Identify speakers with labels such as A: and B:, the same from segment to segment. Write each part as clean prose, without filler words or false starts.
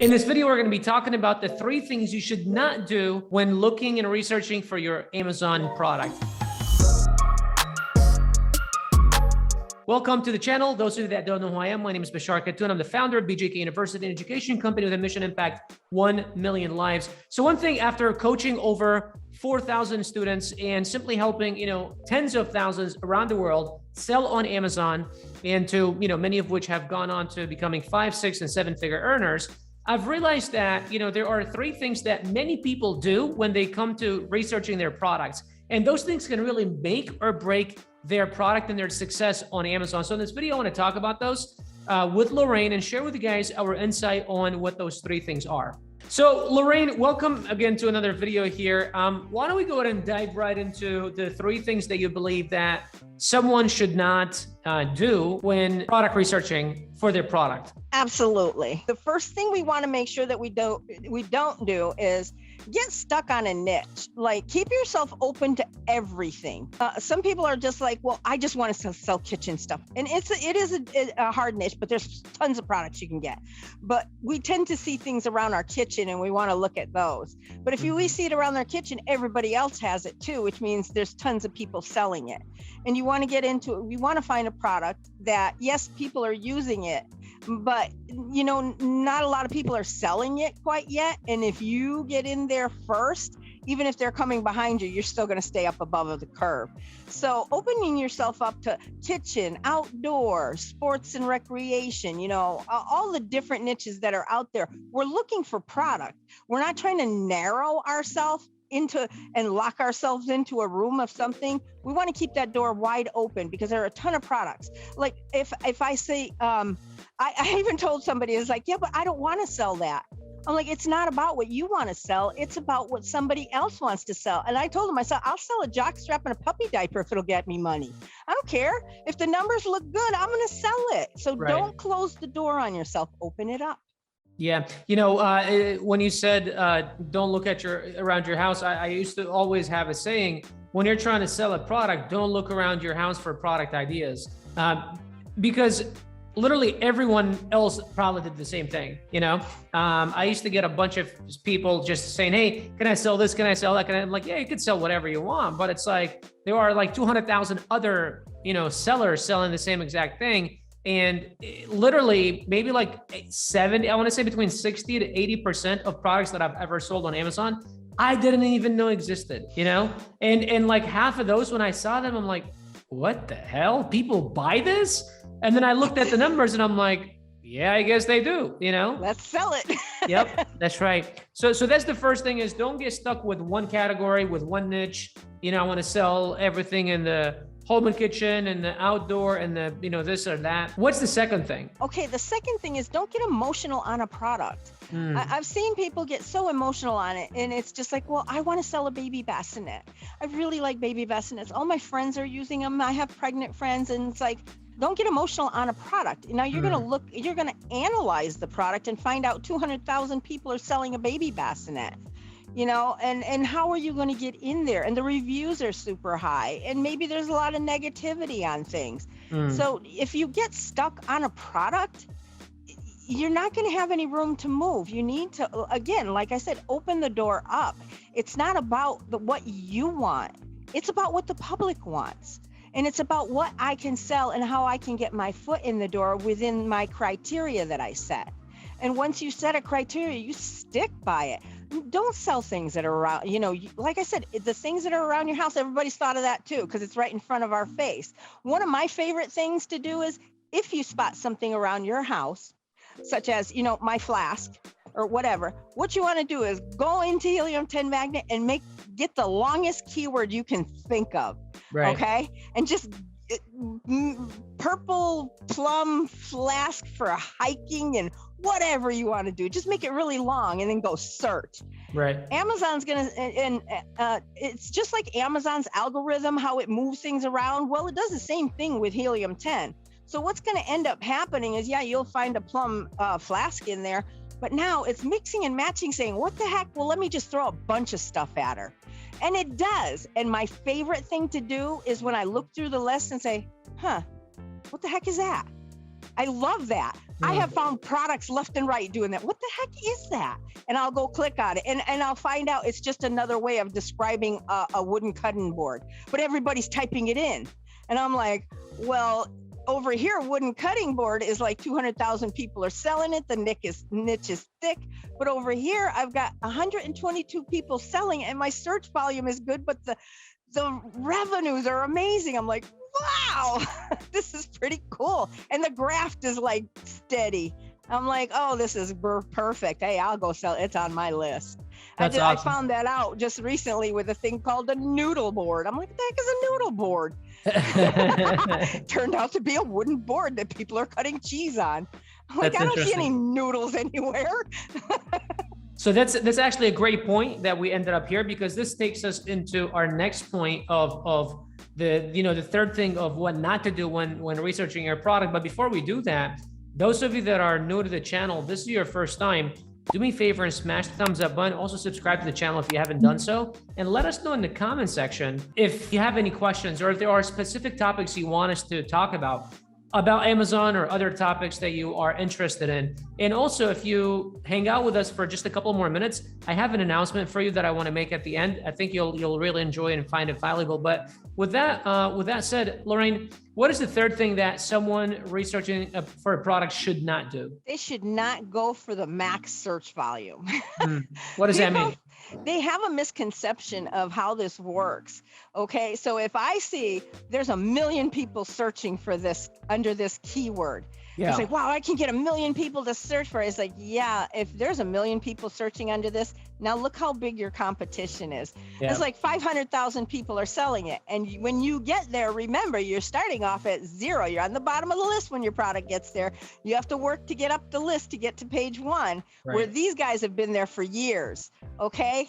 A: In this video, we're going to be talking about the 3 things you should not do when looking and researching for your Amazon product. Welcome to the channel. Those of you that don't know who I am, my name is Bashar Khatun. I'm the founder of BJK University, an education company with a mission to impact 1 million lives. So one thing, after coaching over 4,000 students and simply helping, tens of thousands around the world sell on Amazon, and to, many of which have gone on to becoming 5, 6, and 7-figure earners, I've realized that, there are 3 things that many people do when they come to researching their products. And those things can really make or break their product and their success on Amazon. So in this video, I want to talk about those with Lorraine and share with you guys our insight on what those 3 things are. So Lorraine, welcome again to another video here. Why don't we go ahead and dive right into the 3 things that you believe that someone should not do when product researching for their product?
B: Absolutely. The first thing we want to make sure that we don't do is get stuck on a niche. Like, keep yourself open to everything. Some people are just like, well, I just want to sell kitchen stuff. And it is a hard niche, but there's tons of products you can get. But we tend to see things around our kitchen and we want to look at those. But if we see it around their kitchen, everybody else has it too, which means there's tons of people selling it. And you want to get into it. We want to find a product that, yes, people are using it, but not a lot of people are selling it quite yet. And if you get in there first, even if they're coming behind you, you're still going to stay up above the curve. So opening yourself up to kitchen, outdoor, sports and recreation, all the different niches that are out there. We're looking for product. We're not trying to narrow ourselves into and lock ourselves into a room of something. We want to keep that door wide open because there are a ton of products. Like if I say, I even told somebody, it's like, yeah, but I don't want to sell that. I'm like, it's not about what you want to sell. It's about what somebody else wants to sell. And I told him, I said, I'll sell a jock strap and a puppy diaper if it'll get me money. I don't care. If the numbers look good, I'm going to sell it. So Don't close the door on yourself. Open it up.
A: Yeah. When you said, don't look at around your house, I used to always have a saying, when you're trying to sell a product, don't look around your house for product ideas. Because literally everyone else probably did the same thing. I used to get a bunch of people just saying, hey, can I sell this? Can I sell that? I'm like, yeah, you could sell whatever you want. But it's like, there are like 200,000 other, sellers selling the same exact thing. And literally maybe like 70, I want to say between 60 to 80% of products that I've ever sold on Amazon, I didn't even know existed, and like half of those, when I saw them, I'm like, what the hell? People buy this? And then I looked at the numbers and I'm like, yeah, I guess they do,
B: Let's sell it.
A: Yep, that's right. So that's the first thing, is don't get stuck with one category, with one niche. I want to sell everything in the home and kitchen and the outdoor and the, this or that. What's the second thing?
B: Okay, the second thing is don't get emotional on a product. I've seen people get so emotional on it, and it's just like, well, I want to sell a baby bassinet. I really like baby bassinets. All my friends are using them. I have pregnant friends, and it's like, don't get emotional on a product. Now you're going to analyze the product and find out 200,000 people are selling a baby bassinet. And how are you going to get in there? And the reviews are super high, and maybe there's a lot of negativity on things. So if you get stuck on a product, you're not going to have any room to move. You need to, again, like I said, open the door up. It's not about what you want. It's about what the public wants. And it's about what I can sell and how I can get my foot in the door within my criteria that I set. And once you set a criteria, you stick by it. Don't sell things that are around, like I said, the things that are around your house, everybody's thought of that too, because it's right in front of our face. One of my favorite things to do is, if you spot something around your house, such as, my flask or whatever, what you want to do is go into Helium-10 Magnet and get the longest keyword you can think of.
A: Right.
B: Okay. And just purple plum flask for hiking and whatever you want to do. Just make it really long and then go search.
A: Right.
B: Amazon's going to, and it's just like Amazon's algorithm, how it moves things around. Well, it does the same thing with Helium-10. So what's going to end up happening is, yeah, you'll find a plum flask in there, but now it's mixing and matching, saying, what the heck? Well, let me just throw a bunch of stuff at her. And it does. And my favorite thing to do is when I look through the list and say, what the heck is that? I love that. I have found products left and right doing that. What the heck is that? And I'll go click on it, and I'll find out it's just another way of describing a wooden cutting board, but everybody's typing it in. And I'm like, well, over here, wooden cutting board is like 200,000 people are selling it. The niche is thick. But over here, I've got 122 people selling it, and my search volume is good, but the revenues are amazing. I'm like, wow, this is pretty cool. And the graph is like steady. I'm like, oh, this is perfect. Hey, I'll go sell it. It's on my list.
A: That's awesome.
B: I found that out just recently with a thing called a noodle board. I'm like, what the heck is a noodle board? Turned out to be a wooden board that people are cutting cheese on. I'm like, I don't see any noodles anywhere.
A: So that's actually a great point that we ended up here, because this takes us into our next point of the third thing of what not to do when researching your product. But before we do that, those of you that are new to the channel, this is your first time, do me a favor and smash the thumbs up button. Also subscribe to the channel if you haven't done so. And let us know in the comment section if you have any questions, or if there are specific topics you want us to talk about Amazon, or other topics that you are interested in. And also, if you hang out with us for just a couple more minutes, I have an announcement for you that I want to make at the end. I think you'll really enjoy it and find it valuable. But with that said, Lorraine, what is the third thing that someone researching for a product should not do?
B: They should not go for the max search volume.
A: What does that mean?
B: They have a misconception of how this works. Okay, so if I see there's 1 million people searching for this under this keyword, it's like, wow, I can get 1 million people to search for it. It's like, yeah, if there's 1 million people searching under this, now look how big your competition is. It's like 500,000 people are selling it. And when you get there, remember, you're starting off at 0. You're on the bottom of the list when your product gets there. You have to work to get up the list to get to page 1, where these guys have been there for years. Okay.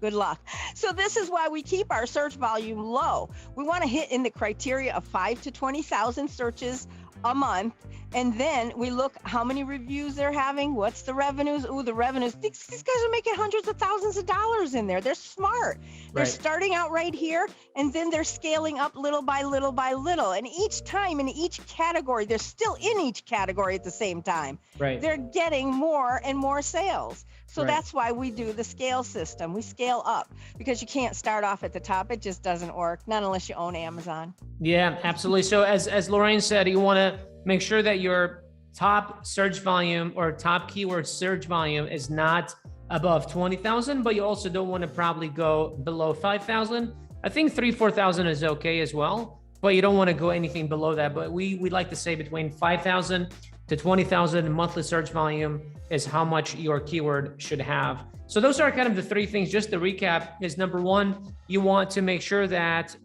B: Good luck. So this is why we keep our search volume low. We want to hit in the criteria of 5 to 20,000 searches a month. And then we look how many reviews they're having. What's the revenues? Ooh, the revenues. These guys are making hundreds of thousands of dollars in there. They're smart. They're starting out right here, and then they're scaling up little by little by little. And each time in each category, they're still in each category at the same time. They're getting more and more sales. So that's why we do the scale system. We scale up, because you can't start off at the top. It just doesn't work, not unless you own Amazon. Yeah,
A: absolutely. So as Lorraine said, you want to make sure that your top search volume or top keyword search volume is not above 20,000, but you also don't want to probably go below 5,000. I think 4,000 is okay as well, but you don't want to go anything below that. But we like to say between 5,000 to 20,000 monthly search volume is how much your keyword should have. So those are kind of the 3 things. Just to recap, is number 1, you want to make sure that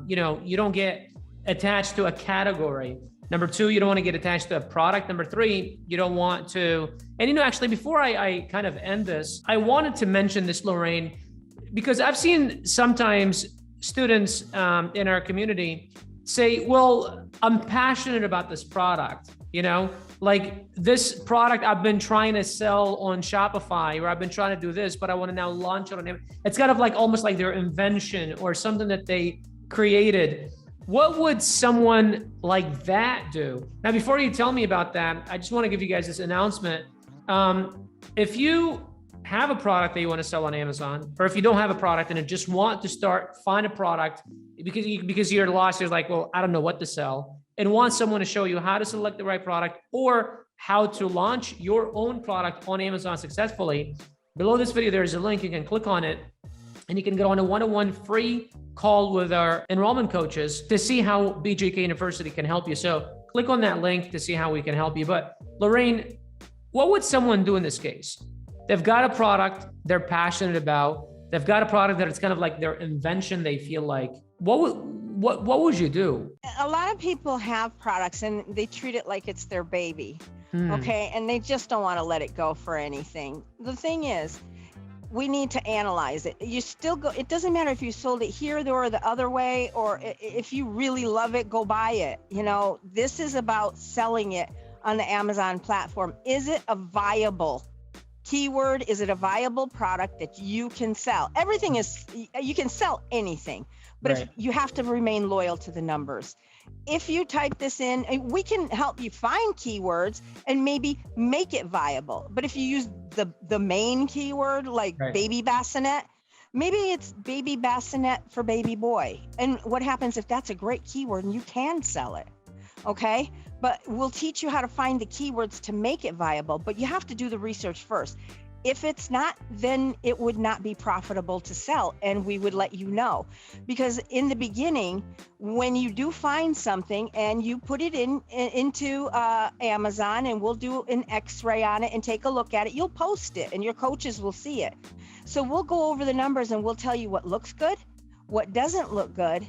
A: you don't get attached to a category. Number 2, you don't want to get attached to a product. Number 3, you don't want to, and actually before I kind of end this, I wanted to mention this, Lorraine, because I've seen sometimes students in our community say, well, I'm passionate about this product, like this product I've been trying to sell on Shopify, or I've been trying to do this, but I want to now launch it on Amazon. It's kind of like almost like their invention or something that they created. What would someone like that do? Now, before you tell me about that, I just want to give you guys this announcement. If you have a product that you want to sell on Amazon, or if you don't have a product and you just want to find a product because you're lost, you're like, well, I don't know what to sell, and want someone to show you how to select the right product or how to launch your own product on Amazon successfully, below this video, there's a link. You can click on it, and you can go on a one-on-one free call with our enrollment coaches to see how BJK University can help you. So click on that link to see how we can help you. But Lorraine, what would someone do in this case? They've got a product they're passionate about. They've got a product that it's kind of like their invention, they feel like. What would you do?
B: A lot of people have products and they treat it like it's their baby. Okay, and they just don't want to let it go for anything. The thing is, we need to analyze it. You still go, it doesn't matter if you sold it here, there, or the other way, or if you really love it, go buy it. This is about selling it on the Amazon platform. Is it a viable Keyword, is it a viable product that you can sell? Everything is, you can sell anything, but if you have to remain loyal to the numbers. If you type this in, we can help you find keywords and maybe make it viable. But if you use the main keyword, like baby bassinet, maybe it's baby bassinet for baby boy. And what happens if that's a great keyword and you can sell it? Okay, but we'll teach you how to find the keywords to make it viable, but you have to do the research first. If it's not, then it would not be profitable to sell, and we would let you know. Because in the beginning, when you do find something and you put it into Amazon, and we'll do an x-ray on it and take a look at it, you'll post it and your coaches will see it. So we'll go over the numbers and we'll tell you what looks good, what doesn't look good,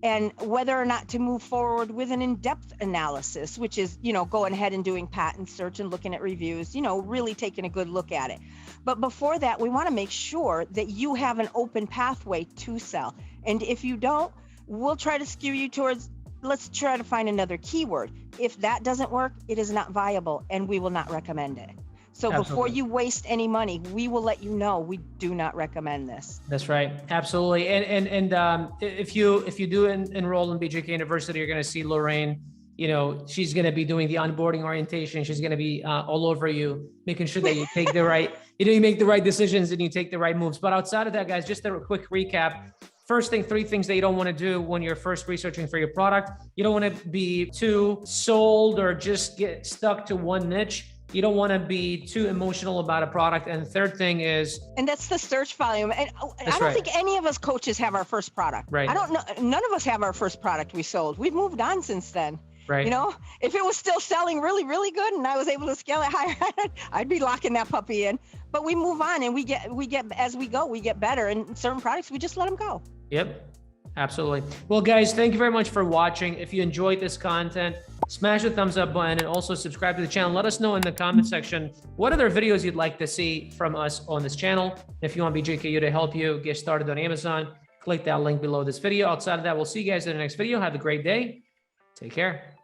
B: and whether or not to move forward with an in-depth analysis, which is, going ahead and doing patent search and looking at reviews, really taking a good look at it. But before that, we want to make sure that you have an open pathway to sell. And if you don't, we'll try to skew you towards, let's try to find another keyword. If that doesn't work, it is not viable and we will not recommend it. So before you waste any money, we will let you know we do not recommend this.
A: That's right. Absolutely. And if you do enroll in BJK University, you're going to see Lorraine. She's going to be doing the onboarding orientation. She's going to be all over you, making sure that you take the right, you make the right decisions and you take the right moves. But outside of that, guys, just a quick recap. First thing, 3 things that you don't want to do when you're first researching for your product. You don't want to be too sold or just get stuck to one niche. You don't want to be too emotional about a product. And the third thing is,
B: and that's the search volume. And I don't think any of us coaches have our first product.
A: Right.
B: I don't know. None of us have our first product we sold. We've moved on since then.
A: Right.
B: If it was still selling really, really good and I was able to scale it higher, I'd be locking that puppy in. But we move on and we get as we go, we get better. And certain products, we just let them go.
A: Yep. Absolutely. Well, guys, thank you very much for watching. If you enjoyed this content, smash the thumbs up button and also subscribe to the channel. Let us know in the comment section what other videos you'd like to see from us on this channel. If you want BJKU to help you get started on Amazon, click that link below this video. Outside of that, we'll see you guys in the next video. Have a great day. Take care.